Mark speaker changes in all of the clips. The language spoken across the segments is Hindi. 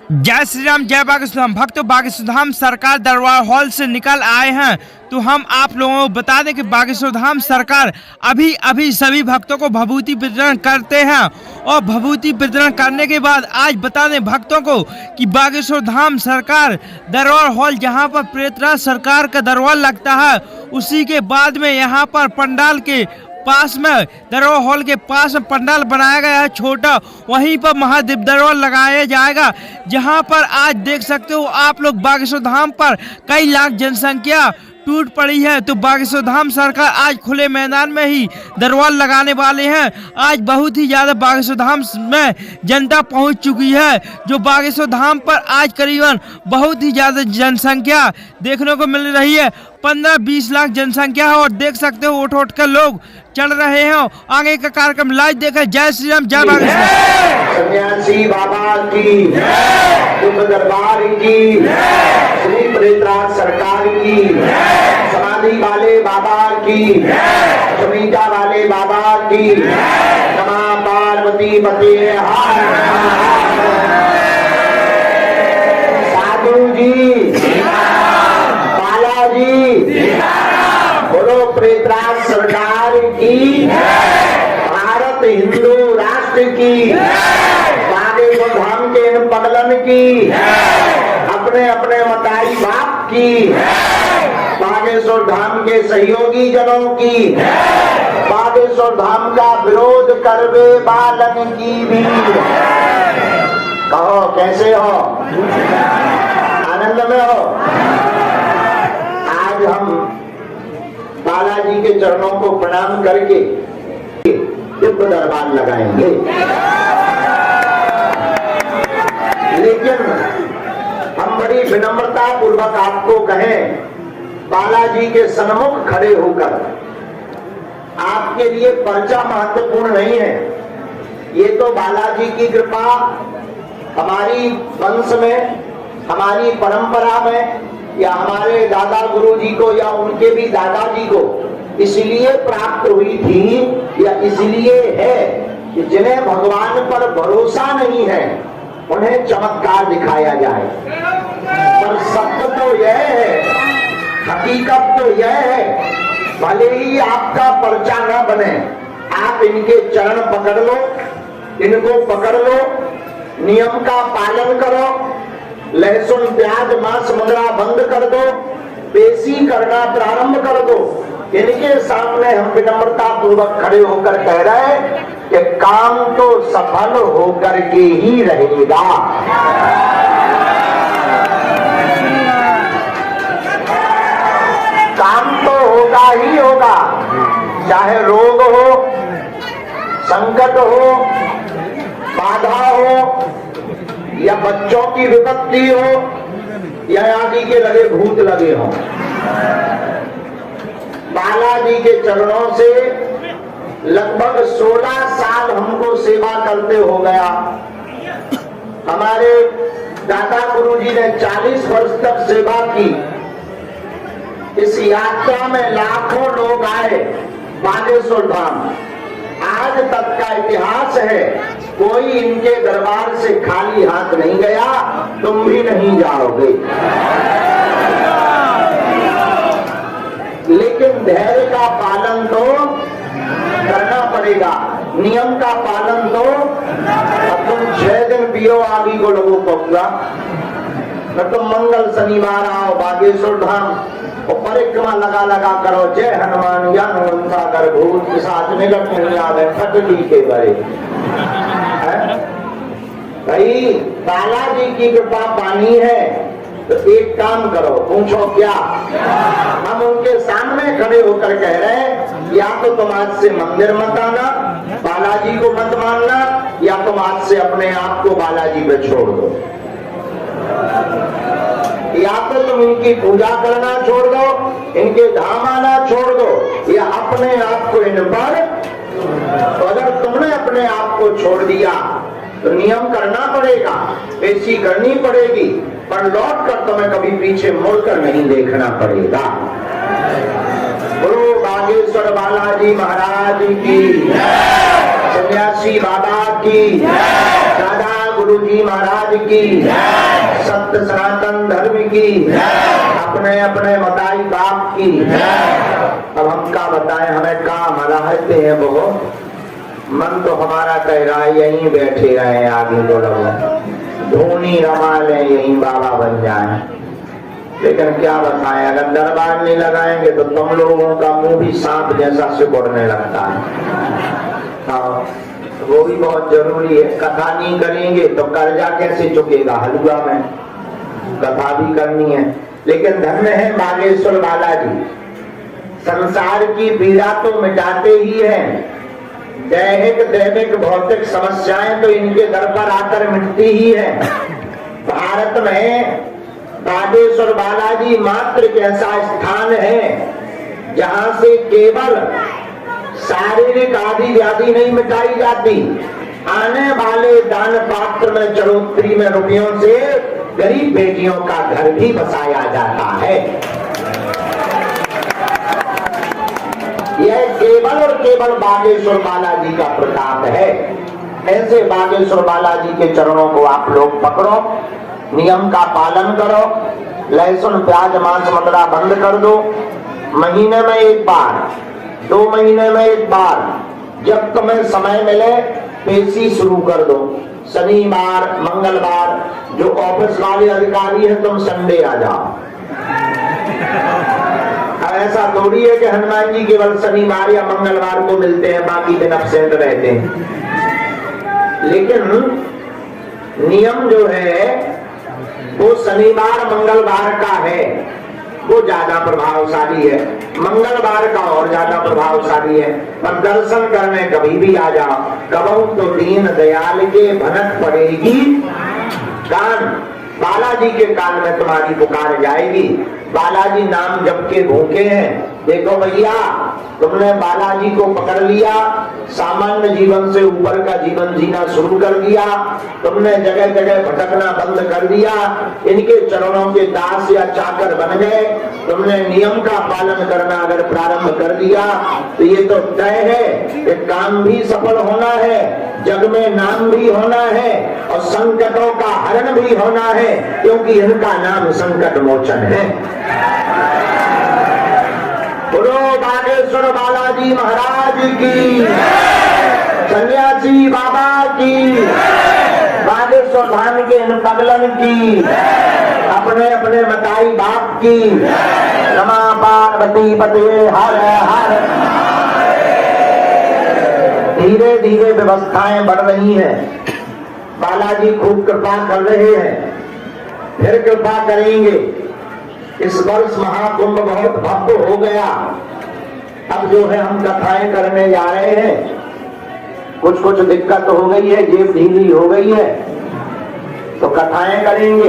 Speaker 1: जय श्री राम, जय बागेश्वर भक्तों। बागेश्वर धाम सरकार दरबार हॉल से निकल आए हैं। तो हम आप लोगों को बता दें कि बागेश्वर धाम सरकार अभी सभी भक्तों को भभूति वितरण करते हैं। और भभूति वितरण करने के बाद आज बता दें भक्तों को कि बागेश्वर धाम सरकार दरबार हॉल, जहां पर प्रेतराज सरकार का दरबार लगता है, उसी के बाद में यहां पर पंडाल के पास में, दरबार हॉल के पास में पंडाल बनाया गया है छोटा, वहीं पर महादेव दरबार लगाया जाएगा। जहां पर आज देख सकते हो आप लोग बागेश्वर धाम पर कई लाख जनसंख्या टूट पड़ी है। तो बागेश्वर धाम सरकार आज खुले मैदान में ही दरबार लगाने वाले हैं। आज बहुत ही ज़्यादा बागेश्वर धाम में जनता पहुंच चुकी है। जो बागेश्वर धाम पर आज करीबन बहुत ही ज़्यादा जनसंख्या देखने को मिल रही है। 15-20 लाख जनसंख्या है। और देख सकते हो उठ कर लोग चल रहे हैं। आगे का कार्यक्रम लाइव देखा। जय श्री राम, जय बागेश्वर।
Speaker 2: सन्यासी बाबा की, दरबार की, श्री प्रेतराज सरकार की, समाधि वाले बाबा की, समीता वाले बाबा की, नमः पार्वती पते हर। साधु जी, बालाजी, बोलो प्रेतराज सरकार की, भारत हिंदू राष्ट्र की, बागेश्वर धाम के इन पगलन की, अपने अपने मताई बाप की, बागेश्वर धाम के सहयोगी जनों की, बागेश्वर धाम का विरोध करवे बालन की भी। कहो कैसे हो? आनंद में हो? आज हम बालाजी के चरणों को प्रणाम करके दिव्य दरबार लगाएंगे। लेकिन हम बड़ी विनम्रता पूर्वक आपको कहें, बालाजी के सन्मुख खड़े होकर आपके लिए पर्चा महत्वपूर्ण नहीं है। ये तो बालाजी की कृपा हमारी वंश में, हमारी परंपरा में, या हमारे दादा गुरुजी को या उनके भी दादाजी को इसलिए प्राप्त हुई थी, या इसलिए है कि जिन्हें भगवान पर भरोसा नहीं है उन्हें चमत्कार दिखाया जाए। पर सत्य तो यह है, हकीकत तो यह है, भले ही आपका पर्चा न बने, आप इनके चरण पकड़ लो, इनको पकड़ लो, नियम का पालन करो, लहसुन प्याज मांस मुद्रा बंद कर दो, पेशी करना प्रारंभ कर दो। इनके सामने हम विनम्रता पूर्वक खड़े होकर कह रहे हैं कि काम तो सफल होकर के ही रहेगा। काम तो होगा ही होगा, चाहे रोग हो, संकट हो, बाधा हो, या बच्चों की विपत्ति हो, या आदि के लगे भूत लगे हों। बालाजी के चरणों से लगभग 16 साल हमको सेवा करते हो गया। हमारे दादा गुरुजी ने 40 वर्ष तक सेवा की। इस यात्रा में लाखों लोग आए बागेश्वर धाम। आज तक का इतिहास है, कोई इनके दरबार से खाली हाथ नहीं गया, तुम भी नहीं जाओगे। लेकिन धैर्य का पालन तो करना पड़ेगा, नियम का पालन तो। अब तुम 6 दिन पियो आगे को लोगों पहुंचा, न तुम मंगल शनिवार आओ बागेश्वर धाम और परिक्रमा लगा लगा करो, जय हनुमान ज्ञान वंशा कर भूत पिशाच निकट नहीं आवे फटली के बड़े। भाई बालाजी की कृपा पानी है तो एक काम करो, पूछो क्या? हम उनके सामने खड़े होकर कह रहे हैं, या तो तुम आज से मंदिर मत आना, बालाजी को मत मानना, या तुम आज से अपने आप को बालाजी पे छोड़ दो। या तो तुम इनकी पूजा करना छोड़ दो, इनके धाम आना छोड़ दो, या अपने आप को इन पर। तो अगर तुमने अपने आप को छोड़ दिया तो नियम करना पड़ेगा, पेशी करनी पड़ेगी, पर लौट कर तुम्हें कभी पीछे मुड़कर नहीं देखना पड़ेगा। गुरु बागेश्वर बालाजी महाराज की, सन्यासी बाबा की, दादा गुरु जी महाराज की, सत्य सनातन धर्म की, अपने अपने मताई बाप की। अब हम क्या बताएं, हमें काम रहते हैं बहुत, मन तो हमारा कह रहा है यहीं बैठे रहे, आगे तो लगो धोनी रमा ले, यहीं बाबा बन जाए। लेकिन क्या बताएं, अगर दरबार नहीं लगाएंगे तो तुम लोगों का मुंह भी सांप जैसा सिकुड़ने लगता है। हाँ, वो भी बहुत जरूरी है। कथा नहीं करेंगे तो कर्जा कैसे चुकेगा, हलुआ में कथा भी करनी है। लेकिन धन्य है बागेश्वर बालाजी, संसार की पीड़ा तो मिटाते ही हैं, दैहिक दैनिक भौतिक समस्याएं तो इनके दर पर आकर मिटती ही है। भारत में बागेश्वर बालाजी मात्र एक ऐसा स्थान है जहां से केवल शारीरिक आदि व्याधि नहीं मिटाई जाती, आने वाले दान पात्र में चढ़ोतरी में रुपयों से गरीब बेटियों का घर भी बसाया जाता है। यह केवल और केवल बागेश्वर बालाजी का प्रताप है। ऐसे बागेश्वर बालाजी के चरणों को आप लोग पकड़ो, नियम का पालन करो, लहसुन प्याज मांस मदिरा बंद कर दो, महीने में एक बार, 2 महीने में एक बार, जब तुम्हें समय मिले पेशी शुरू कर दो। शनिवार मंगलवार, जो ऑफिस वाले अधिकारी हैं तुम संडे आ जाओ। ऐसा थोड़ी है कि हनुमान जी केवल शनिवार या मंगलवार को मिलते हैं, बाकी दिन अब्सेंट रहते हैं। लेकिन नियम जो है वो शनिवार मंगलवार का है, वो ज्यादा प्रभावशाली है, मंगलवार का और ज्यादा प्रभावशाली है। पर दर्शन करने कभी भी आ जाओ, कबहू तो दीन दयाल के भनक पड़ेगी कान, बालाजी के कान में तुम्हारी पुकार जाएगी। बालाजी नाम जप के भूखे हैं। देखो भैया, तुमने बालाजी को पकड़ लिया, सामान्य जीवन से ऊपर का जीवन जीना शुरू कर दिया, तुमने जगह जगह भटकना बंद कर दिया, इनके चरणों के दास या चाकर बन गए, तुमने नियम का पालन करना अगर प्रारंभ कर दिया तो ये तो तय है कि काम भी सफल होना है, जग में नाम भी होना है और संकटों का हरण भी होना है, क्योंकि इनका नाम संकट मोचन है। बोलो बागेश्वर बालाजी महाराज की, सन्यासी बाबा की, बागेश्वर धाम के इन पगलन की, अपने अपने मताई बाप की। रमा पार्वती पते हर हर। धीरे धीरे व्यवस्थाएं बढ़ रही हैं, बालाजी खूब कृपा कर रहे हैं, फिर कृपा करेंगे। इस वर्ष महाकुंभ बहुत भव्य हो गया। अब जो है हम कथाएं करने जा रहे हैं, कुछ कुछ दिक्कत हो गई है, जेब ढीली हो गई है, तो कथाएं करेंगे,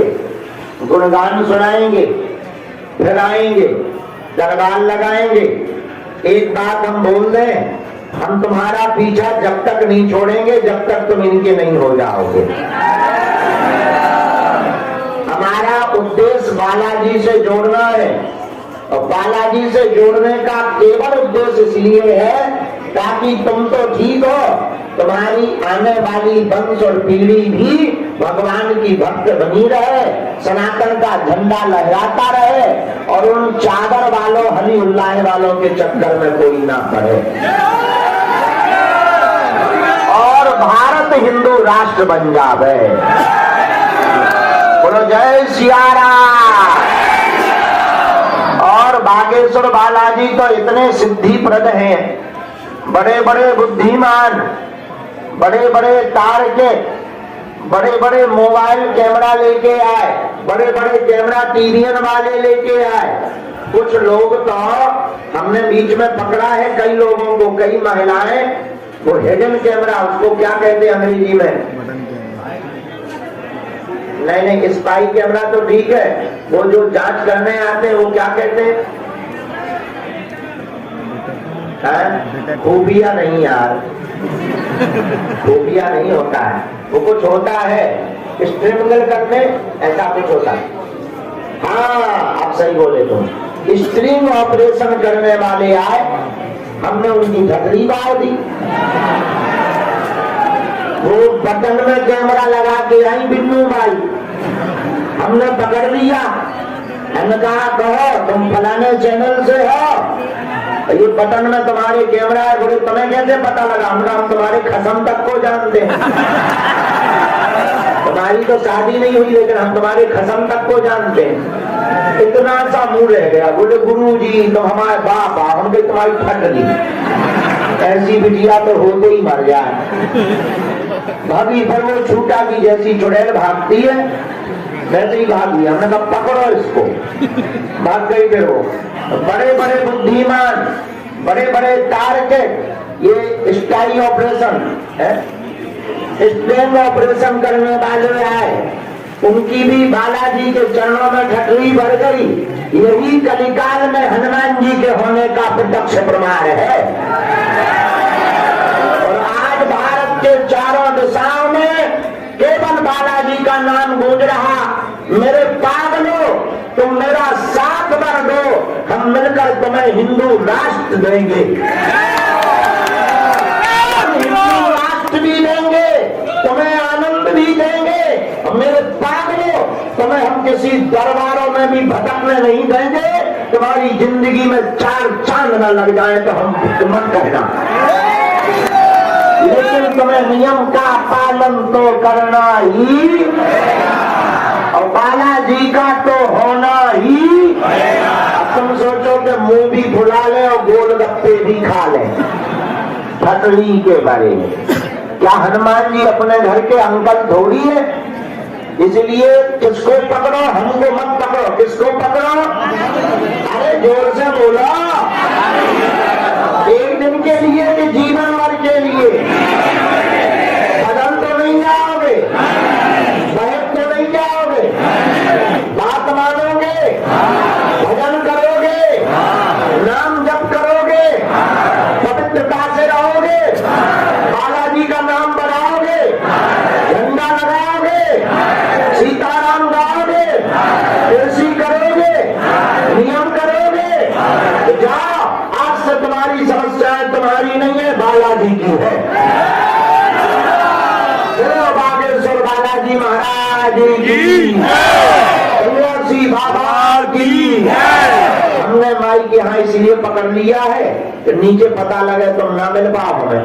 Speaker 2: गुणगान सुनाएंगे, फिर आएंगे, दरबार लगाएंगे। एक बात हम बोल दें, हम तुम्हारा पीछा जब तक नहीं छोड़ेंगे जब तक तुम इनके नहीं हो जाओगे। हमारा उद्देश्य बालाजी से जोड़ना है, और बालाजी से जोड़ने का केवल उद्देश्य इसलिए है ताकि तुम तो ठीक हो, तुम्हारी आने वाली वंश और पीढ़ी भी भगवान की भक्त बनी रहे, सनातन का झंडा लहराता रहे, और उन चादर वालों हली उल्लाह वालों के चक्कर में कोई ना पड़े, और भारत हिंदू राष्ट्र बन जावे। बोलो जय सिया राम। और बागेश्वर बालाजी तो इतने सिद्धिप्रद हैं, बड़े बड़े बुद्धिमान, बड़े बड़े तार के, बड़े बड़े मोबाइल कैमरा लेके आए, बड़े बड़े कैमरा टीवीएन वाले लेके आए। कुछ लोग तो हमने बीच में पकड़ा है, कई लोगों को, कई महिलाएं, वो हिडन कैमरा, उसको क्या कहते हैं अंग्रेजी में? नहीं, स्पाई कैमरा तो ठीक है, वो जो जांच करने आते हैं वो क्या कहते हैं? खूबिया नहीं यार, खूबिया नहीं होता है, वो कुछ होता है स्ट्रिंगल करने, ऐसा कुछ होता है। हाँ, आप सही बोले तुम। स्ट्रिंग ऑपरेशन करने वाले आए, हमने उनकी ढकरी बांध दी, वो बटन में कैमरा लगा के आई बिन्नू भाई, हमने पकड़ लिया। हमने कहा कहो तुम फलाने चैनल से हो, ये बटन में तुम्हारे कैमरा है। बोले तुम्हें कैसे पता लगा? हम तुम्हारे खसम तक को जानते हैं। तुम्हारी तो शादी नहीं हुई लेकिन हम तुम्हारे खसम तक को जानते हैं। इतना सा मुंह रह गया। बोले गुरु जी तुम हमारे बाप आ। हम कहीं तुम्हारी फट ली, ऐसी बिटिया तो होते ही मर जाए। भाभी फिर वो छूटा की जैसी चुड़ैल भागती है वैसे ही भाग लिया। हमने कहा पकड़ो इसको, भाग गई। फिर वो बड़े बड़े बुद्धिमान, बड़े बड़े टारगेट, ये स्टाई ऑपरेशन है, स्ट्रेंग ऑपरेशन करने वाले आए, उनकी भी बालाजी के चरणों में ठटरी भर गई। यही कलिकाल में हनुमान जी के होने का प्रत्यक्ष प्रमाण है। और आज भारत के चारों दिशाओं में केवल बालाजी का नाम गूंज रहा। मेरे पागलों, तुम मेरा साथ भर दो, हम मिलकर तुम्हें हिंदू राष्ट्र देंगे, हिंदू राष्ट्र भी देंगे, तुम्हें आनंद भी देंगे। और मेरे पागलों, तुम्हें हम किसी दरबारों में भी भटकने नहीं देंगे। तुम्हारी जिंदगी में 4 चांद न लग जाए तो हम मत कहना, लेकिन तुम्हें नियम का पालन तो करना ही, और बालाजी का तो होना ही। अब तुम सोचो कि मुंह भी फुला ले और गोलगप्पे भी खा ले ठटरी के बारे में। क्या हनुमान जी अपने घर के अंकल थोड़ी है? इसलिए किसको पकड़ो, हमको मत पकड़ो। किसको पकड़ो? अरे जोर से बोलो। एक दिन के लिए कि जीवन भर के लिए? बदल तो नहीं जाओगे, बहक तो नहीं जाओगे, बात मानोगे, भजन करोगे, नाम जप करोगे, पवित्रता से रहोगे, बालाजी का नाम बढ़ाओगे, झंडा लगाओगे, सीताराम गाओगे, कृषि करोगे, नियम करोगे, तो जाओ। आज से तुम्हारी समस्याएं तुम्हारी नहीं है, बालाजी की है। बागेश्वर बालाजी महाराज की, तुलसी बाबा की। हमने माई के यहाँ इसलिए पकड़ लिया है कि नीचे पता लगे तुम ना मिल पाओ हमें,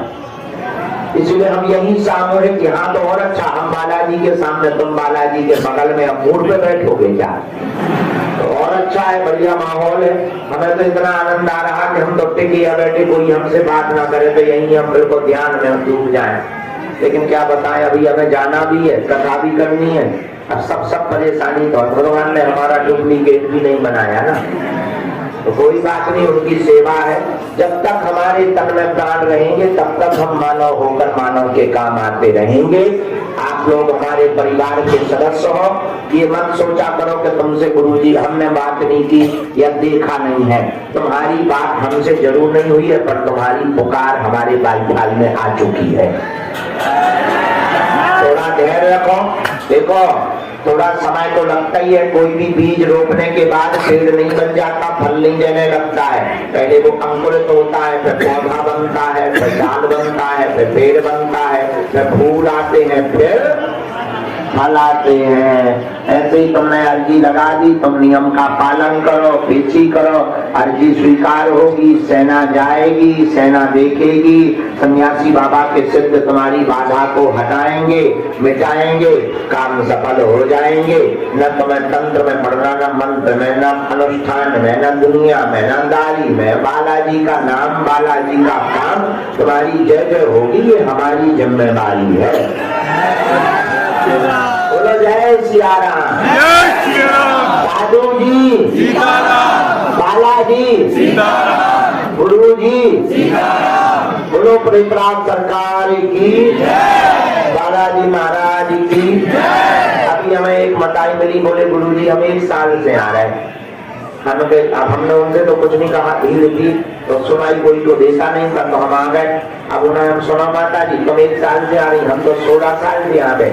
Speaker 2: इसलिए हम यही सामूहिक यहाँ तो और अच्छा, हम बालाजी के सामने, तुम बालाजी के बगल में अब मूड पे बैठोगे क्या, तो और अच्छा है, बढ़िया माहौल है। हमें तो इतना आनंद आ रहा कि हम तो टिके या बैठे, कोई हमसे बात ना करे तो यही हम बिल्कुल ध्यान में डूब जाए। लेकिन क्या बताएं, अभी हमें जाना भी है, कथा भी करनी है। अब सब परेशानी तो भगवान ने हमारा डुप्लीकेट भी नहीं बनाया ना, तो कोई बात नहीं, उनकी सेवा है। जब तक हमारे तन में प्राण रहेंगे तब तक हम मानव होकर मानव के काम आते रहेंगे। आप लोग हमारे परिवार के सदस्य हो, ये मत सोचा करो कि तुमसे गुरुजी हमने बात नहीं की या देखा नहीं है। तुम्हारी बात हमसे जरूर नहीं हुई है, पर तुम्हारी पुकार हमारे बाईपाल में आ चुकी है। थोड़ा धैर्य रखो। देखो थोड़ा समय तो लगता ही है, कोई भी बीज रोपने के बाद पेड़ नहीं बन जाता, फल नहीं देने लगता है। पहले वो अंकुरित होता है, फिर पौधा बनता है, फिर डाल बनता है, फिर पेड़ बनता है, फिर फूल आते हैं, फिर फल आते हैं। ऐसे ही तुमने अर्जी लगा दी, तुम नियम का पालन करो, पेची करो, अर्जी स्वीकार होगी, सेना जाएगी, सेना देखेगी, सन्यासी बाबा के सिद्ध तुम्हारी बाधा को हटाएंगे, मिटाएंगे, काम सफल हो जाएंगे। न तुम्हें तंत्र में पढ़ना, न मंत्र में, न अनुष्ठान में, न दुनिया में, न दारी में, बालाजी का नाम, बालाजी का काम, तुम्हारी जय जय होगी। ये हमारी जिम्मेदारी है। बोलो जय सिया राम, साधु जी, बालाजी, गुरु जी, बोलो परित्राण सरकार की, बालाजी महाराज की। अभी हमें एक मताई मिली, बोले गुरु जी हम 1 साल से आ रहे हैं। अब हमने उनसे तो कुछ नहीं कहा, धीरे धीरे तो सुनाई, कोई तो देखा नहीं था, तो हम आ गए। अब उन्हें हम सुना, माता जी तुम 1 साल से आ रही, हम तो 16 साल से आ गए,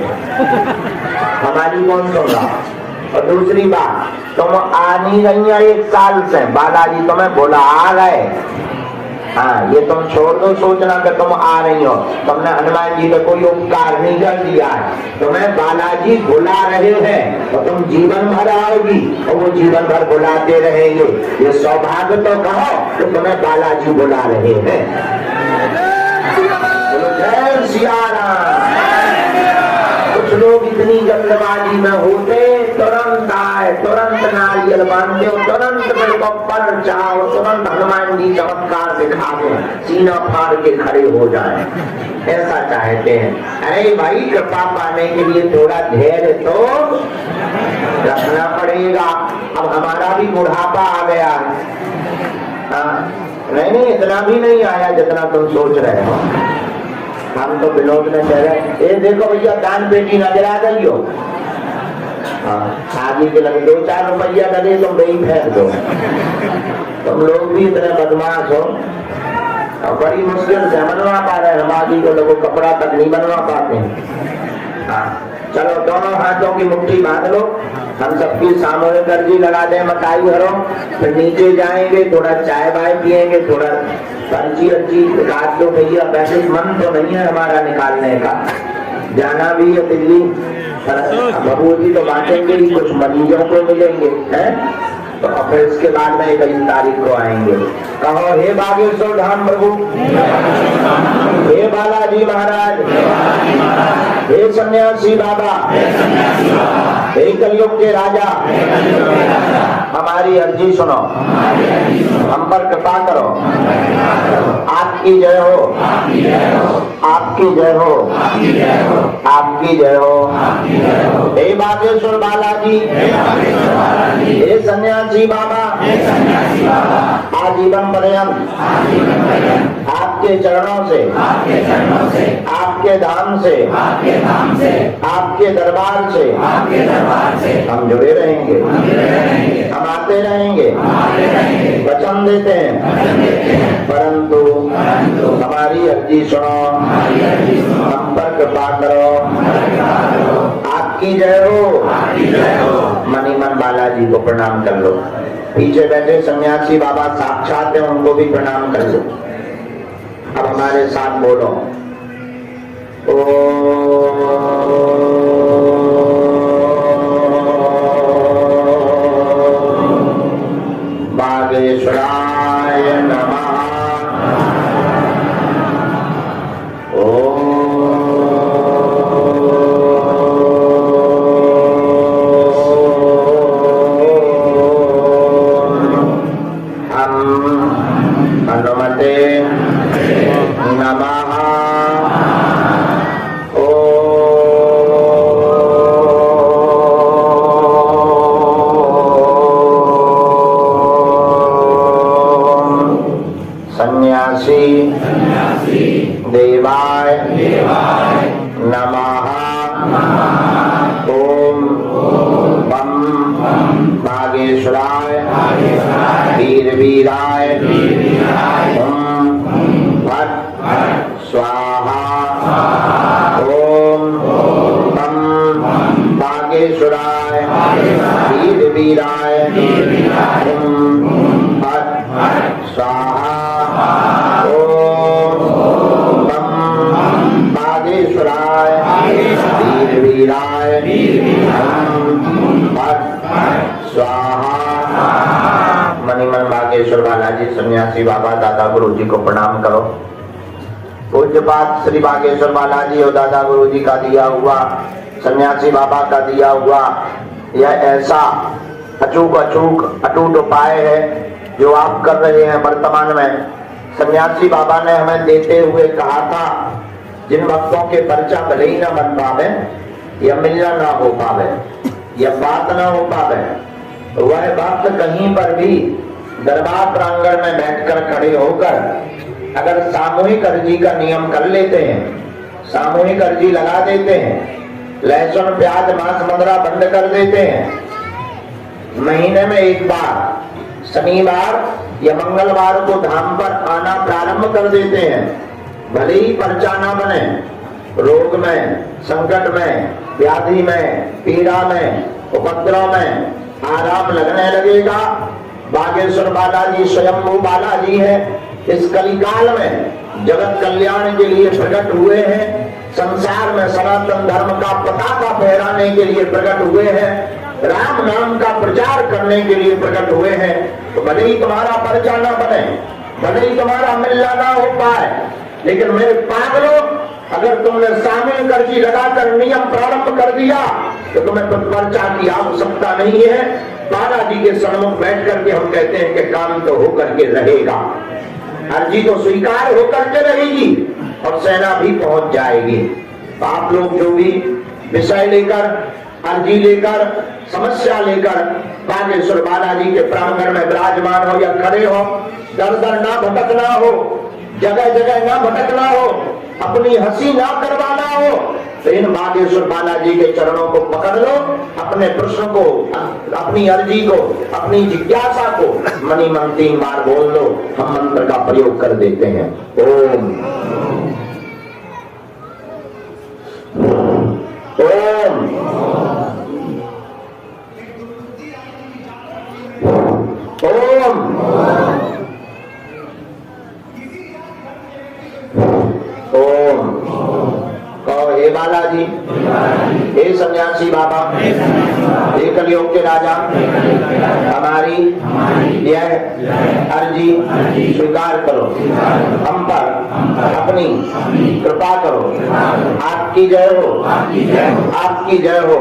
Speaker 2: हमारी कौन सुन रहा। और दूसरी बात, तुम आ नहीं रही है 1 साल से, बालाजी तुम्हें बुला गए, हाँ, ये तुम छोड़ दो सोचना कि तुम आ रही हो। तुमने हनुमान जी का कोई उपकार नहीं कर दिया है, तुम्हें बालाजी बुला रहे हैं और तुम जीवन भर आओगी और वो जीवन भर बुलाते रहेंगे। ये सौभाग्य तो कहो कि तुम्हें बालाजी बुला रहे हैं। जय सिया राम। कुछ लोग इतनी जल्दबाजी में होते, तुरंत आए, तुरंत नारियल बांधते हो, तुरंत मेरे को पर जाओ, तुरंत हनुमान जी चमत्कार दिखा दो, सीना फाड़ के खड़े हो जाए, ऐसा चाहते हैं। अरे भाई, कृपा पाने के लिए थोड़ा धैर्य तो रखना पड़ेगा। अब हमारा भी बुढ़ापा आ गया है। नहीं, इतना भी नहीं आया जितना तुम सोच रहे हो। हम तो विनोद में कह रहे, ये देखो भैया दान पेटी नजर आ गई हो, आगे के लगे 2-4 रुपया लगे तुम वही फेंक दो। तुम लोग भी इतने बदमाश हो, बड़ी मुश्किल से बनवा पा रहे हैं। हम आगे को लोगों कपड़ा तक नहीं बनवा पाते हैं। चलो दोनों हाथों की मुट्ठी बांध लो, हम सबकी सामूहिक अर्जी लगा दें, मकाई भरो, फिर नीचे जाएंगे, थोड़ा चाय बाय पिएंगे, थोड़ा पर्ची अर्जी काट दो भैया। पैसे मन तो नहीं है हमारा निकालने का, जाना भी है दिल्ली। बबू जी तो बांटेंगे ही, कुछ मरीजों को मिलेंगे हैं, तो फिर इसके बाद में 21 तारीख को आएंगे। कहो हे बागेश्वर धाम प्रभु, हे बालाजी महाराज, हे सन्यासी बाबा, हे कलयुग के राजा, हमारी अर्जी सुनो, हम पर कृपा करो। आपकी जय हो, आपकी जय हो, आपकी जय हो। हे बागेश्वर बालाजी, हे सन्यासी बाबा, आजीवन पर्यंत आपके चरणों से, आपके धाम से, आपके दरबार से हम जुड़े रहेंगे, हम आते रहेंगे, वचन देते हैं। परंतु हमारी अर्जी सुनो, हम पर कृपा करो। आपकी जय हो। मनी मन बालाजी को प्रणाम कर लो। पीछे बैठे सन्यासी बाबा साक्षात हैं, उनको भी प्रणाम कर लो। अब हमारे साथ बोलो, बागेश्वराय नमः। हनुमते नमः। सन्यासी देवाय नमः। ओम बम बागेश्वराय वीर वीराय ओम भट स्वाहा। ओम बम बागेश्वराय वीर वीराय ओम भट स्वाहा। ओम बम बागेश्वराय वीर वीराय ओम भट स्वाहा। मणिमन बागेश्वर बालाजी सन्यासी बाबा दादा गुरु जी को प्रणाम करो। पूज्यपात श्री बागेश्वर बालाजी और दादा गुरु जी का दिया हुआ, सन्यासी बाबा का दिया हुआ यह ऐसा अटूट उपाय है जो आप कर रहे हैं वर्तमान में। सन्यासी बाबा ने हमें देते हुए कहा था, जिन भक्तों के पर्चा भले ही न बन पावे, या मिलना ना हो पावे, या बात ना हो पावे, वह भक्त कहीं पर भी दरबार प्रांगण में बैठकर खड़े होकर अगर सामूहिक अर्जी का नियम कर लेते हैं, सामूहिक अर्जी लगा देते हैं, लहसुन प्याज मांस मदिरा बंद कर देते हैं, महीने में एक बार शनिवार या मंगलवार को धाम पर आना प्रारंभ कर देते हैं, भले ही पर्चा ना बने, रोग में, संकट में, व्याधि में, पीड़ा में, उपद्रव में आराम लगने लगेगा। बागेश्वर बालाजी स्वयंभू बालाजी है, इस कलिकाल में जगत कल्याण के लिए प्रकट हुए हैं, संसार में सनातन धर्म का पताका फहराने के लिए प्रकट हुए हैं, राम नाम का प्रचार करने के लिए प्रकट हुए हैं। तो भले ही तुम्हारा परिचय ना बने, भले ही तुम्हारा मिलना ना हो पाए, लेकिन मेरे पागलों, अगर तुमने शामिल कर्जी लगाकर नियम प्रारंभ कर दिया तो तुम्हें तो पर्चा की आवश्यकता नहीं है। बालाजी के सन्मुख बैठ करके हम कहते हैं कि काम तो होकर के रहेगा, अर्जी तो स्वीकार होकर के रहेगी और सेना भी पहुंच जाएगी। तो आप लोग जो भी विषय लेकर, अर्जी लेकर, समस्या लेकर बागेश्वर बालाजी के प्रांगण में विराजमान हो या खड़े हो, दर दर ना भटकना हो, जगह जगह ना भटकना हो, अपनी हंसी ना करवाना हो, तो इन बागेश्वर बालाजी के चरणों को पकड़ लो, अपने प्रश्न को, अपनी अर्जी को, अपनी जिज्ञासा को मनी मन 3 बार बोल लो। हम मंत्र का प्रयोग कर देते हैं। ओम ओम ओम ओम। कहो हे बालाजी, हे सन्यासी बाबा, हे कलियुग के राजा, हमारी यह अर्जी स्वीकार करो, हम पर अपनी कृपा करो। आपकी जय हो, आपकी जय हो,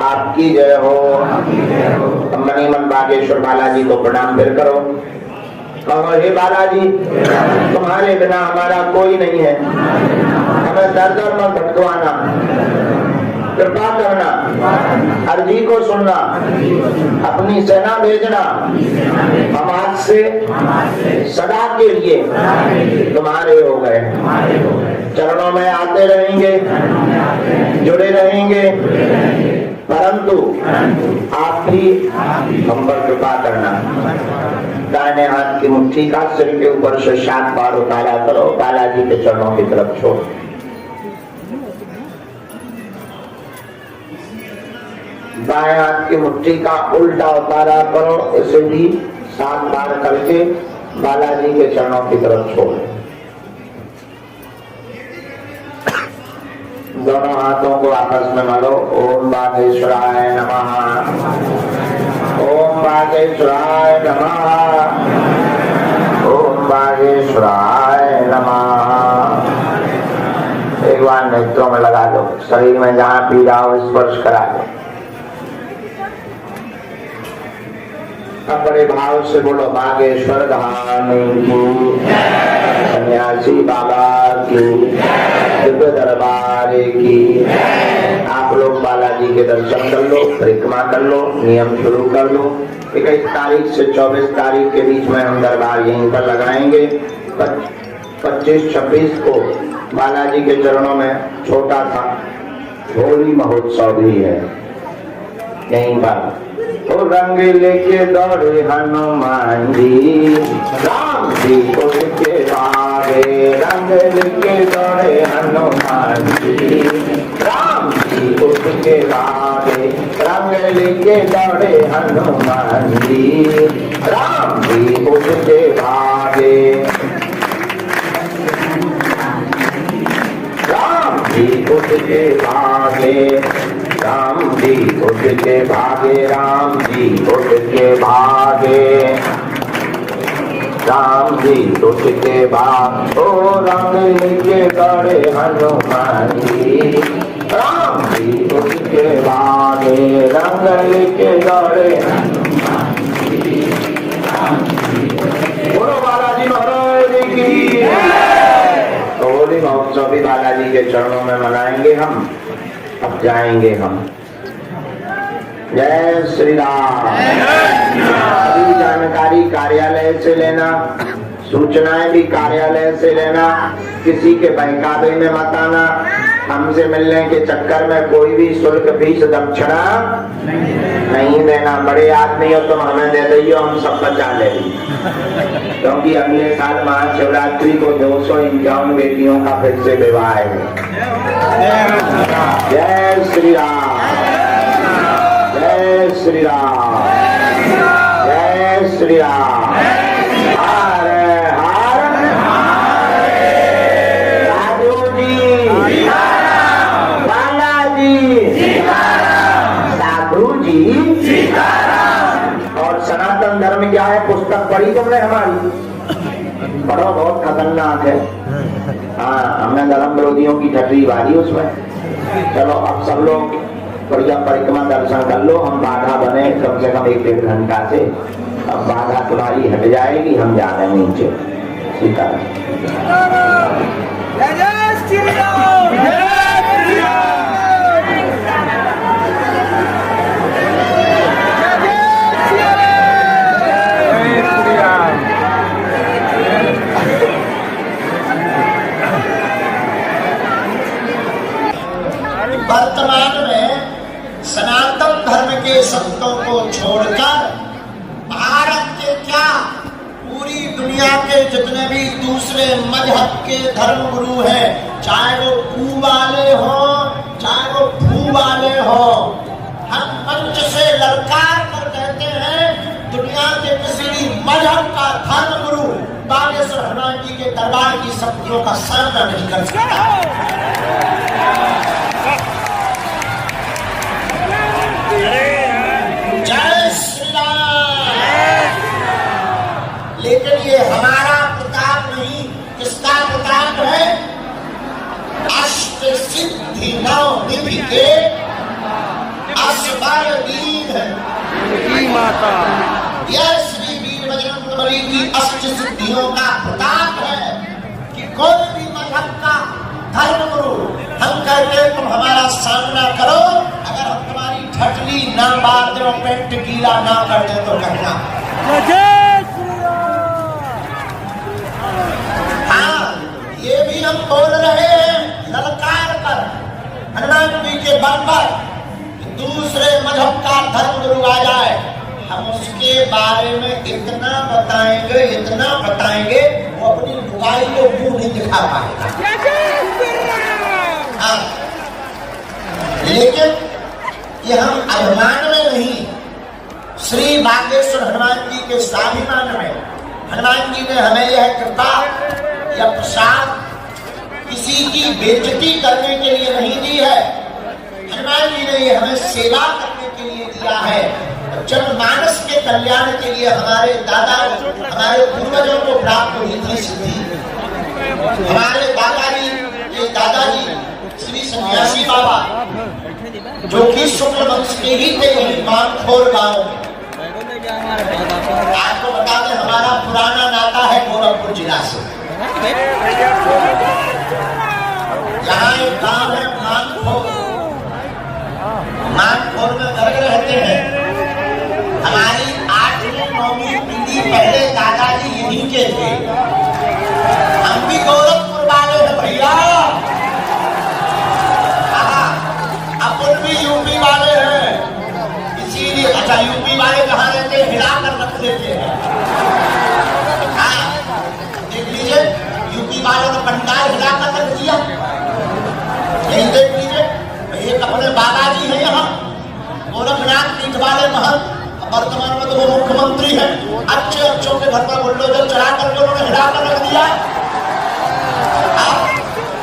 Speaker 2: आपकी जय हो। मनी मन बागेश्वर बालाजी को प्रणाम फिर करो। कहो हे बालाजी, तुम्हारे बिना हमारा कोई नहीं है, हमें दर दर मत भटकवाना, कृपा करना, अर्जी को सुनना, अपनी सेना भेजना। हम आज से सदा के लिए तुम्हारे हो गए, चरणों में आते रहेंगे, जुड़े रहेंगे, परंतु आप भी हम पर कृपा करना। दाहिने हाथ की मुट्ठी का सिर के ऊपर से 7 बार उतारा करो, बालाजी के चरणों की तरफ छोड़। दाएं हाथ की मुट्ठी का उल्टा उतारा करो, इसे भी 7 बार करके बालाजी के चरणों की तरफ छोड़। दोनों हाथों को आपस में मलो। ओम बागेश्वराय नमः, ओम बागेश्वराय नमः, ओम बागेश्वराय नमः। एक बार नेत्रों में लगा दो, शरीर में जहाँ पीड़ा हो स्पर्श करा दो। अब बड़े भाव से बोलो बागेश्वर धाम की, सन्यासी बाबा की, दिव्य दरबार की। आप लोग बालाजी के दर्शन कर लो, परिक्रमा कर लो, नियम शुरू कर लो। 21 तारीख से 24 तारीख के बीच में हम दरबार यहीं पर लगाएंगे। 25-26 को बालाजी के चरणों में छोटा था होली महोत्सव भी है यहीं पर। ओ रंग लेके दौड़े हनुमान जी, राम जी उसके भागे। रंग लेके दौड़े हनुमान जी, राम जी उसके भागे। रंग लेके दौड़े हनुमान जी, राम जी उसके भागे। राम जी उसके भागे, राम जी उसके भागे। राम जी उसके भागे, राम जी उसके भाग। ओ रंग लेके दौड़े हनुमान जी, राम जी उसके भागे। रंग लेके दौड़े हनुमान जी, बोलो बालाजी महाराज की। तो होली महोत्सव भी बालाजी के चरणों में मनाएंगे हम। अब जाएंगे हम। जय श्री राम। अभी जानकारी कार्यालय से लेना, सूचनाएं भी कार्यालय से लेना। किसी के बहकावे में मत आना। हमसे मिलने के चक्कर में कोई भी शुल्क फीस दक्षिणा नहीं देना। बड़े आदमी हो तुम हमें दे दियो, हम सब बचा लेंगे। क्योंकि अगले साल महाशिवरात्रि को 251 बेटियों का फिर से विवाह है। जय श्री राम, जय श्री राम, जय श्री राम। हर जी सीताराम। और सनातन धर्म क्या है? पुस्तक पढ़ी तुमने हमारी? पढ़ो, बहुत खतरनाक है। हाँ, हमने धर्म विरोधियों की ठटरी मारी उसमें। चलो अब सब लोग बढ़िया परिक्रमा दर्शन कर लो। हम बाधा बने कम से कम 1-1.5 घंटा से। अब बाधा तुम्हारी हट जाएगी, हम जा रहे हैं नीचे। सीताराम।
Speaker 3: वर्तमान में सनातन धर्म के संतों को छोड़कर भारत के क्या पूरी दुनिया के जितने भी दूसरे मजहब के धर्म गुरु हैं, चाहे वो पू वाले हो चाहे वो भू वाले हो, हम मंच से ललकार कर कहते हैं दुनिया के किसी भी मजहब का धर्म गुरु बागेश्वर हनुमान जी के दरबार की शक्तियों का सामना नहीं कर सकता। जय श्री राम। लेकिन ये हमारा प्रताप नहीं, किसका प्रताप है? अष्ट सिद्धि नव निधि के असबर वीर माता, यह श्री वीर बजरंगबली की अष्ट सिद्धियों का प्रताप है कि कोई भी मजहब का धर्म गुरु हम कहते तुम हमारा सामना करो, अगर हम तुम्हारी ठटली ना मार दे और पेट गीला ना कर दे तो कहना। हाँ, ये भी हम बोल रहे हैं ललकार कर हनुमान जी के बल पर, दूसरे मजहब का धर्म गुरु आ जाए, हम उसके बारे में इतना बताएंगे वो अपनी बुराई को मुंह नहीं दिखा पाएगा। हाँ, लेकिन ये हम अभिमान में नहीं, श्री बागेश्वर हनुमान जी के स्वाभिमान में हनुमान जी ने हमें यह कृपा या प्रसाद किसी की बेइज्जती करने के लिए नहीं दी है। हनुमान जी ने ये हमें सेवा करने के लिए दिया है, जनमानस के कल्याण के लिए। हमारे दादा हमारे पूर्वजों को प्राप्त हुई थी सिद्धि। हमारे दादाजी श्री सन्यासी बाबा जो कि शुक्ल वंश के ही थे, मानखोर गांव में। आपको बता दें हमारा पुराना नाता है गोरखपुर जिला से। यहाँ एक गांव है मानखोर में गर्ग रहते हैं। हमारी 8वीं-9वीं पीढ़ी पहले दादाजी यहीं के थे। हम भी गोरखपुर वाले हैं भैया, अपन भी यूपी वाले हैं। इसीलिए अच्छा, यूपी वाले कहाँ रहते हैं? हिला कर रख देते हैं। हाँ, देख लीजिए यूपी वालों ने पंडाल हिला कर रख दिया। यही देख लीजिए, एक अपने बाबा जी हैं यहाँ गोरखनाथ पीठ वाले महंत, वर्तमान में तो वो मुख्यमंत्री हैं। अच्छों के घर पर बुलडोजर चला करके उन्होंने हिला कर रख दिया।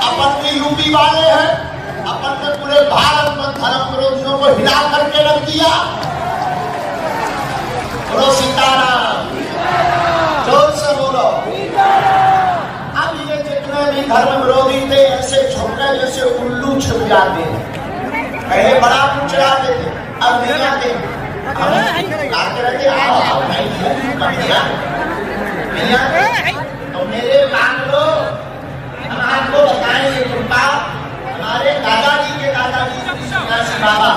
Speaker 3: अपन भी यूपी वाले हैं, अपन ने पूरे भारत में धर्म विरोधियों को हिला करके रख दिया। बोलो सीताराम, जोर से बोलो। अब ये जितने भी धर्म विरोधी थे ऐसे छोटे जैसे उल्लू छिप जाते हैं। पहले बड़ा कुछ चलाते थे, अब नहीं आते। तो मेरे मान लो, हम आपको बताएंगे कृपा हमारे दादाजी के दादाजी सन्यासी बाबा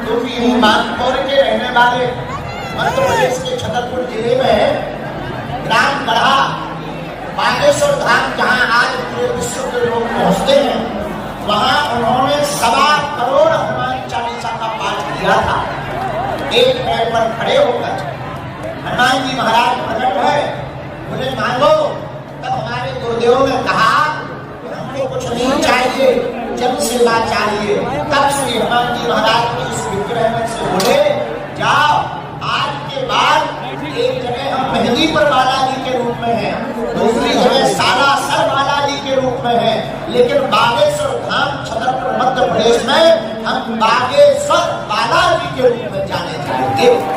Speaker 3: जो कि यही मानखोर के रहने वाले मध्य प्रदेश के छतरपुर जिले में ग्राम गढ़ा बागेश्वर धाम, जहाँ आज पूरे विश्व के लोग पहुँचते हैं, वहाँ उन्होंने 1.25 करोड़ हनुमान चालीसा का पाठ किया था। एक पैर पर खड़े होकर हनुमान जी महाराज प्रकट है, बोले मांगो। तब हमारे गुरुदेव ने कहा हमको कुछ नहीं चाहिए, जन सेवा चाहिए। तब श्री हनुमान जी महाराज की उस विग्रह में से बोले जाओ, आज के बाद एक जगह हम मेहंदीपुर बालाजी के रूप में हैं, दूसरी जगह सालासर बालाजी के रूप में हैं, लेकिन बागेश्वर धाम छतरपुर मध्य प्रदेश में हम बागेश्वर बालाजी के रूप में जाएंगे।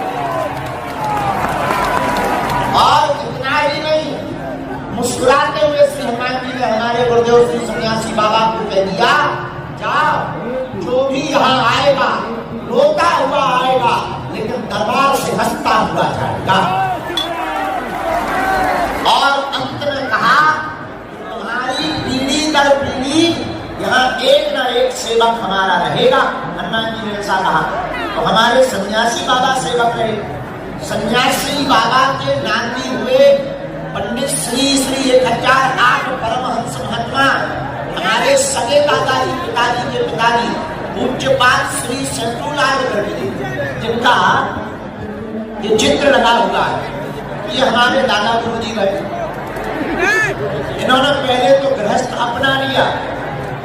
Speaker 3: और इतना ही नहीं, मुस्कुराते हुए श्री हनुमान जी ने हमारे गुरुदेव श्री सन्यासी बाबा को कह दिया, जाओ जो भी यहाँ आएगा रोता हुआ आएगा, लेकिन दरबार से हंसता हुआ जाएगा। और अंत में कहा, तुम्हारी पीढ़ी दर पीढ़ी यहाँ एक न एक सेवक हमारा रहेगा। हनुमान जी ने ऐसा कहा तो हमारे सन्यासी बाबा सेवक रहे। सन्यासी बाबा के नाती हुए पंडित श्री 1008 परमहंस महात्मा हमारे सगे दादाजी पिताजी के पिताजी पूज्यपाद श्री शंतुलाल जी, जिनका ये चित्र लगा हुआ है, ये हमारे दादा गुरु जी गए। इन्होंने पहले तो गृहस्थ अपना लिया,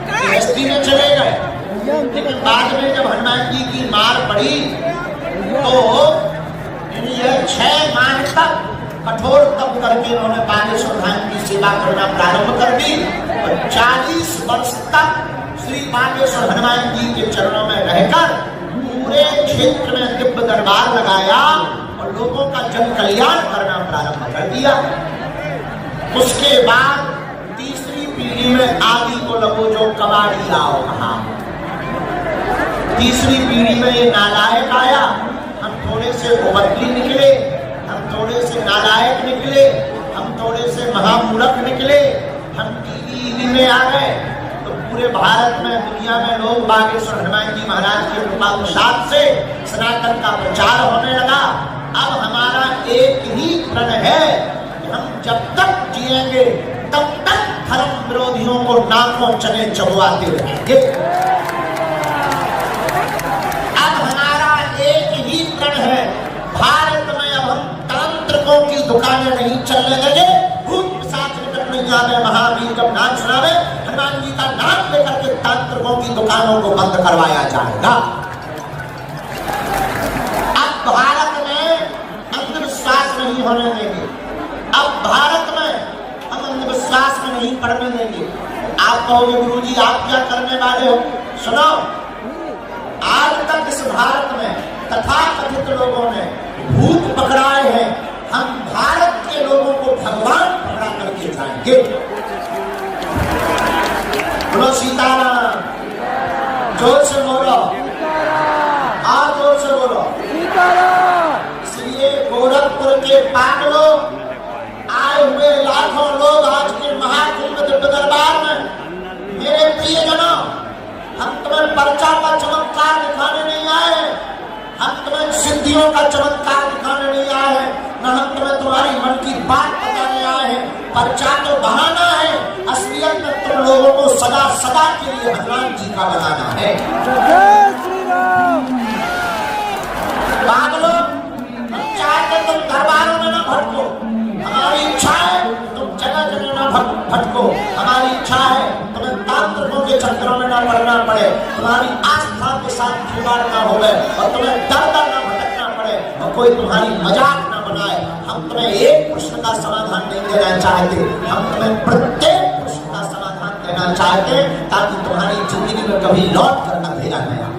Speaker 3: गृहस्थी में चले गए, लेकिन बाद में जब हनुमान जी की मार पड़ी तो यह 6 माह तक कठोर तप करके उन्होंने बागेश्वर धाम की सेवा करना प्रारंभ कर दी और 40 वर्ष तक श्री बागेश्वर हनुमान जी के चरणों में रहकर पूरे क्षेत्र में दिव्य दरबार लगाया और लोगों का जन कल्याण करना प्रारंभ कर दिया। उसके बाद तीसरी पीढ़ी में आदि को लगो जो कबाड़ी आओ कहा। तीसरी पीढ़ी में ये नालायक आया, हम थोड़े से उबतली निकले, हम थोड़े से नालायक निकले, हम थोड़े से महामूर्ख निकले, हम टीवी में आ गए तो पूरे भारत में दुनिया में लोग बागेश्वर हनुमान जी महाराज के कृपा प्रसाद से सनातन का प्रचार होने लगा। अब हमारा एक ही प्रण है कि हम जब तक जिएंगे तब तक धर्म विरोधियों को नाकों चने चबवाते रहेंगे। अब हमारा एक ही प्रण है, भारत में अब हम तांत्रिकों की दुकानें नहीं चलने देंगे। भूत पिशाच निकट नहीं आवे, महावीर जब नाम सुनावे हनुमान जी का नाम लेकर के तांत्रिकों की दुकानों को बंद करवाया जाएगा। अब भारत में अंधविश्वास नहीं होने देंगे, अब भारत में हम अंधविश्वास में नहीं पड़ने देंगे। आप कहोगे गुरु जी आप क्या करने वाले हो? सुनो, आज तक इस भारत में तथाकथित लोगों ने भूत पकड़ाए हैं, हम भारत के लोगों को भगवान पकड़ा करके जाएंगे। बोलो सीताराम, जोर से बोलो, और जोर से बोलो। इसलिए गोरखपुर के पागलों, आए हुए लाखों लोग आज के महाकुंभ दिव्य दरबार में, मेरे प्रियजनों, हम तुम्हें पर्चा का चमत्कार दिखाने नहीं आए, हम तुम्हें सिद्धियों का चमत्कार दिखाने नहीं आए हैं, न हम तुम्हें तुम्हारी मन की बात बताने आए हैं। पर्चा तो बहाना है, असलियत में तुम लोगों को सदा सदा के लिए हनुमान जी का बनाना है। पागलों, हम चाहते तुम दरबारों में न भटको, हमारी इच्छा है तुम जगह जगह न भटको, हमारी इच्छा है तुम्हें तांत्रिकों के चक्करों में न पड़ना पड़े, तुम्हारी आस्था के साथ खिलवाड़ न हो और तुम्हें दर दर न भटकना पड़े और कोई तुम्हारी मजाक न बनाए। हम तुम्हें एक प्रश्न का समाधान नहीं देना चाहते, हम तुम्हें प्रत्येक प्रश्न का समाधान देना चाहते ताकि तुम्हारी जिंदगी में कभी लौट कर अंधेरा न आए।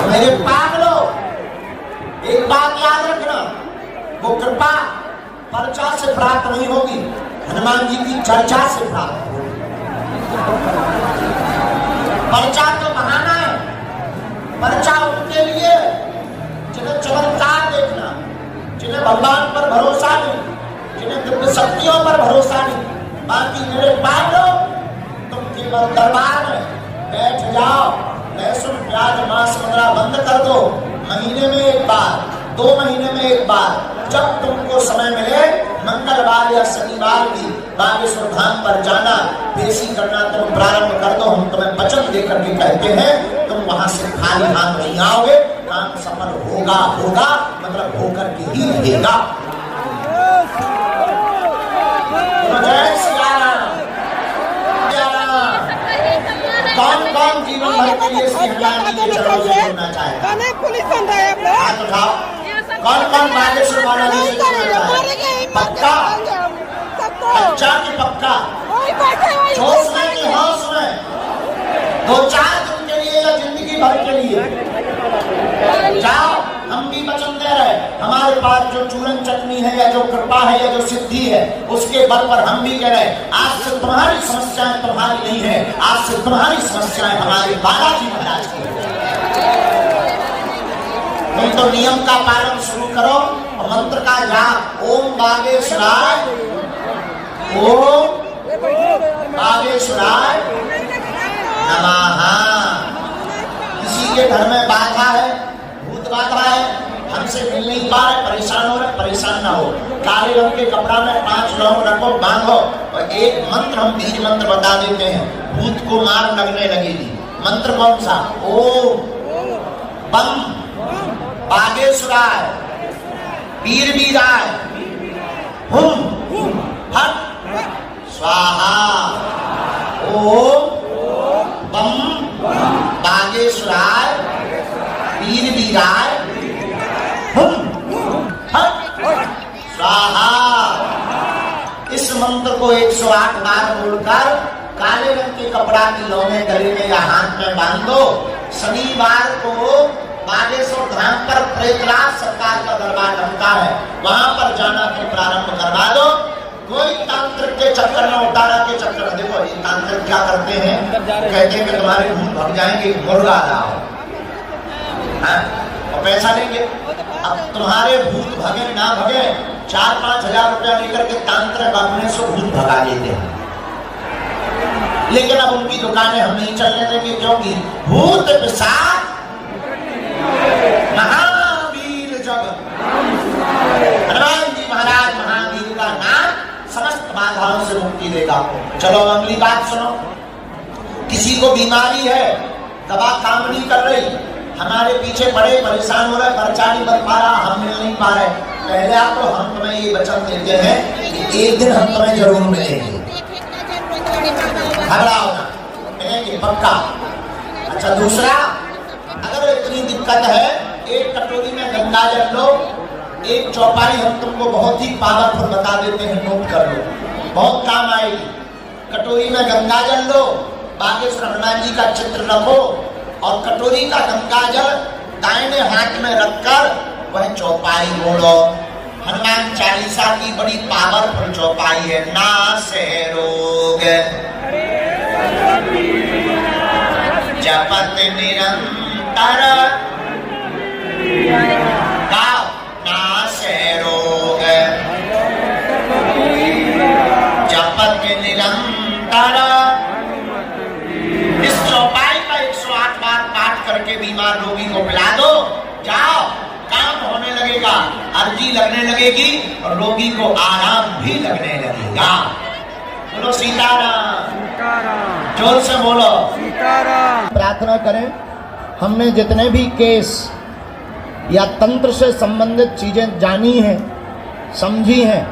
Speaker 3: मेरे पागलों, एक बात याद रखना, वो कृपा पर्चा से प्राप्त नहीं होगी, हनुमान जी की चर्चा से प्राप्त होगी। पर्चा तो बहाना है, पर्चा उनके लिए जिन्हें चमत्कार देखना, जिन्हें भगवान पर भरोसा नहीं, जिन्हें दिव्य शक्तियों पर भरोसा नहीं। बाकी मेरे पागलों, तुम केवल दरबार में बैठ जाओ, लहसुन प्याज मांस वगैरह बंद कर दो, महीने में एक बार, 2 महीने में एक बार, जब तुमको समय मिले मंगलवार या शनिवार की बागेश्वर धाम पर जाना, पेशी करना तुम प्रारंभ कर दो। हम तुम्हें वचन देकर के कहते हैं तुम वहां से खाली हाथ नहीं आओगे, काम सफल होगा, होगा मतलब होकर के ही रहेगा। जय सिया राम। कौन कौन जीवन भर के लिए श्री हनुमान जी के चरणों से जुड़ना चाहेगा? हाथ उठाओ। कौन कौन बागेश्वर बालाजी से जुड़ना चाहेगा? पक्का? कच्चा की पक्का? जोश में कि होश में? 2-4 दिन के लिए या जिंदगी भर के लिए? पास जो चूरन चटनी है या जो कृपा है या जो सिद्धि है, उसके बल पर हम भी कह रहे हैं आज से तुम्हारी समस्याएं तुम्हारी नहीं है, आज से तुम्हारी समस्याएं हमारे बालाजी महाराज की है। तुम तो नियम का पालन शुरू करो और मंत्र का जाप ओम बागेश्वराय, ओम बागेश्वराय नमः। किसी के घर में बाधा है, भूत बाधा है, हमसे मिल नहीं पा रहे, परेशान हो रहे, परेशान ना हो। काले रंग के कपड़ा में 5 लौंग रखो, बांधो और एक मंत्र हम बीज मंत्र बता देते हैं, भूत को मार लगने लगेगी। मंत्र कौन सा? ओम बम बागेश्वराय वीर वीराय हुम फट स्वाहा। ओम बम बागेश्वराय वीर वीराय हुम फट स्वाहा। इस मंत्र को 108 बार बोलकर काले रंग के कपड़ा की लौंगे गले में या हाथ में बांध दो। शनिवार को बागेश्वर धाम पर प्रेतराज सरकार का दरबार जमता है, वहां पर जाना फिर प्रारंभ करवा दो। कोई तांत्रिक के चक्कर में, उतारा के चक्कर में, देखो ये तांत्रिक क्या करते हैं, कहते हैं कि तुम्हारे भूत भग जाएंगे, मुर्गा लाओ और पैसा लेंगे। अब तुम्हारे भूत भगे ना भगे, 4-5 हजार रुपया लेकर के तांत्रिक अपने से भूत भगा देते हैं। लेकिन अब उनकी दुकानें हम नहीं चलने देंगे, क्योंकि भूत पिशाच महावीर जग हनुमान जी महाराज महावीर का नाम समस्त बाधाओं से मुक्ति देगा। चलो अगली बात सुनो। किसी को बीमारी है, दवा काम नहीं कर रही, हमारे पीछे बड़े परेशान हो रहे, खर्चा नहीं बन पा रहा, हम मिल नहीं पा रहे, पहले आप तो हम तुम्हें ये वचन देते हैं कि एक दिन हम तुम्हें जरूर मिलेंगे, घबराओ ना, मिलेंगे पक्का। अच्छा दूसरा, अगर इतनी दिक्कत है, एक कटोरी में गंगा जल लो, एक चौपाई हम तुमको बहुत ही पावरफुल बता देते हैं, नोट कर लो, बहुत काम आएगी। कटोरी में गंगा जल लो, बागेश्वर हनुमान जी का चित्र रखो और कटोरी का गंगा जल दाहिने हाथ में रखकर वह चौपाई मोड़ो। हनुमान चालीसा की बड़ी पावरफुल चौपाई है। नासे रोग जपत निरंतर गाओ, नासे रोग जपत निरंतर। इस चौपाई का 108 बार पाठ करके बीमार रोगी को पिला दो, जाओ काम होने लगेगा, अर्जी लगने लगेगी और रोगी को आराम भी लगने लगेगा। बोलो सीताराम, जोर से बोलो सीताराम। प्रार्थना करें, हमने जितने भी केस या तंत्र से संबंधित चीजें जानी हैं, समझी हैं,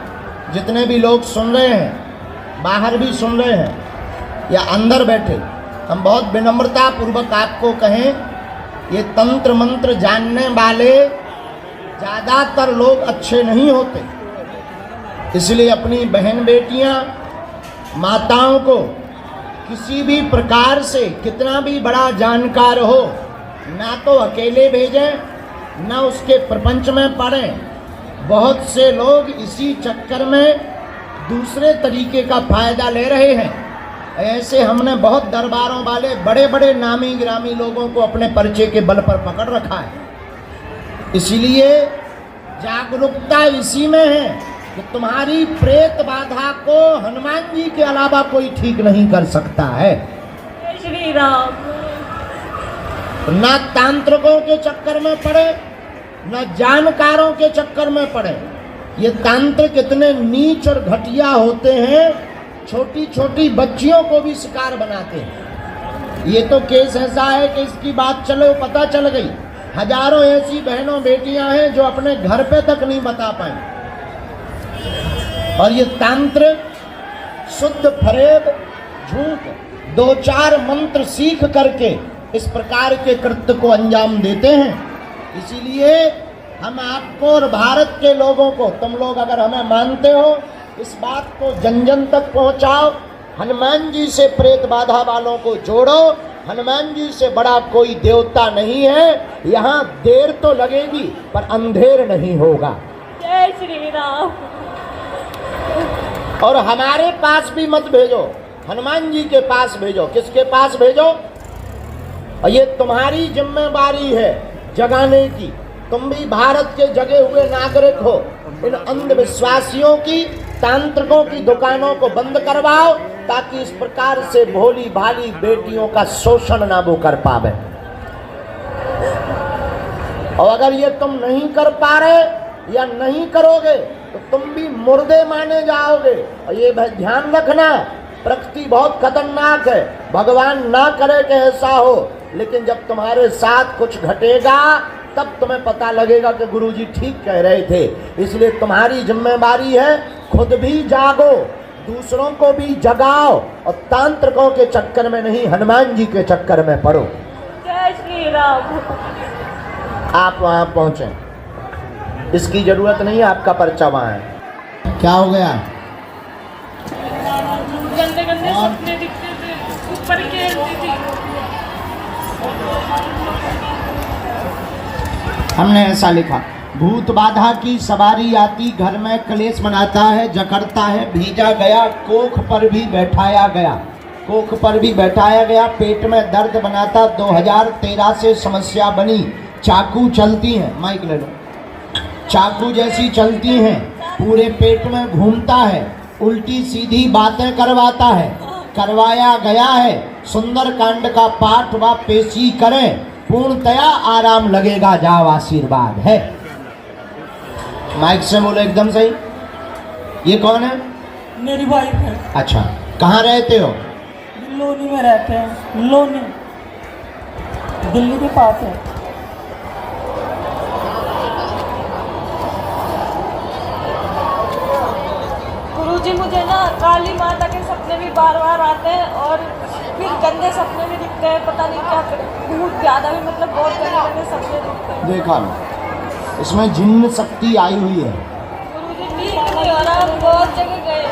Speaker 3: जितने भी लोग सुन रहे हैं, बाहर भी सुन रहे हैं या अंदर बैठे, हम बहुत विनम्रता पूर्वक आपको कहें, ये तंत्र मंत्र जानने वाले ज़्यादातर लोग अच्छे नहीं होते। इसलिए अपनी बहन बेटियां, माताओं को किसी भी प्रकार से कितना भी बड़ा जानकार हो, ना तो अकेले भेजें, ना उसके प्रपंच में पड़ें। बहुत से लोग इसी चक्कर में दूसरे तरीके का फायदा ले रहे हैं। ऐसे हमने बहुत दरबारों वाले बड़े बड़े नामी गिरामी लोगों को अपने परिचय के बल पर पकड़ रखा है। इसलिए जागरूकता इसी में है कि तुम्हारी प्रेत बाधा को हनुमान जी के अलावा कोई ठीक नहीं कर सकता है।
Speaker 4: श्री राम।
Speaker 3: ना तांत्रिकों के चक्कर में पड़े, ना जानकारों के चक्कर में पड़े। ये तांत्रिक इतने नीच और घटिया होते हैं, छोटी छोटी बच्चियों को भी शिकार बनाते हैं। ये तो केस ऐसा है कि इसकी बात चलो पता चल गई, हजारों ऐसी बहनों बेटियां हैं जो अपने घर पे तक नहीं बता पाई। और ये तांत्रिक शुद्ध फरेब झूठ 2-4 मंत्र सीख करके इस प्रकार के कृत्य को अंजाम देते हैं। इसीलिए हम आपको और भारत के लोगों को, तुम लोग अगर हमें मानते हो, इस बात को जन जन तक पहुंचाओ। हनुमान जी से प्रेत बाधा वालों को जोड़ो। हनुमान जी से बड़ा कोई देवता नहीं है। यहाँ देर तो लगेगी पर अंधेर नहीं होगा।
Speaker 4: जय श्री राम।
Speaker 3: और हमारे पास भी मत भेजो, हनुमान जी के पास भेजो। किसके पास भेजो? और ये तुम्हारी जिम्मेदारी है जगाने की। तुम भी भारत के जगे हुए नागरिक हो। इन अंधविश्वासियों की, तांत्रिकों की दुकानों को बंद करवाओ, ताकि इस प्रकार से भोली भाली बेटियों का शोषण ना वो कर पावे। और अगर ये तुम नहीं कर पा रहे या नहीं करोगे तो तुम भी मुर्दे माने जाओगे। और ये ध्यान रखना, प्रकृति बहुत खतरनाक है। भगवान ना करे कि ऐसा हो, लेकिन जब तुम्हारे साथ कुछ घटेगा तब तुम्हें पता लगेगा कि गुरुजी ठीक कह रहे थे। इसलिए तुम्हारी जिम्मेदारी है, खुद भी जागो, दूसरों को भी जगाओ, और तांत्रिकों के चक्कर में नहीं, हनुमान जी के चक्कर में पड़ो।
Speaker 4: जय श्री राम।
Speaker 3: आप वहां पहुंचे, इसकी जरूरत नहीं है, आपका पर्चा वहां है। क्या हो गया?
Speaker 4: गंदे गंदे सपने दिखते थे, ऊपर खेलती थी।
Speaker 3: हमने ऐसा लिखा, भूत बाधा की सवारी आती, घर में क्लेश मनाता है, जकड़ता है, भेजा गया, कोख पर भी बैठाया गया, कोख पर भी बैठाया गया, पेट में दर्द बनाता, 2013 से समस्या बनी, चाकू चलती हैं, माइक ले लो, चाकू जैसी चलती हैं, पूरे पेट में घूमता है, उल्टी सीधी बातें करवाता है, करवाया गया है, सुंदर कांड का पाठ व पेशी करें, पूर्णतया आराम लगेगा, जाओ, आशीर्वाद है। माइक से बोलो एकदम सही। ये कौन है?
Speaker 5: मेरी वाइफ है।
Speaker 3: अच्छा, कहाँ रहते हो?
Speaker 5: लोनी में रहते हैं, लोनी, दिल्ली के पास है।
Speaker 4: गुरुजी, मुझे ना काली माता के सपने भी बार बार आते हैं और फिर गंदे सपने भी दिखते हैं। पता नहीं क्या करें, बहुत ज़्यादा भी, मतलब बहुत गंदे गंदे सपने दिखते हैं।
Speaker 3: देखा लो, इसमें जिन्न शक्ति आई हुई है।
Speaker 4: गुरुजी ठीक नहीं हो रहा, हम बहुत जगह गए।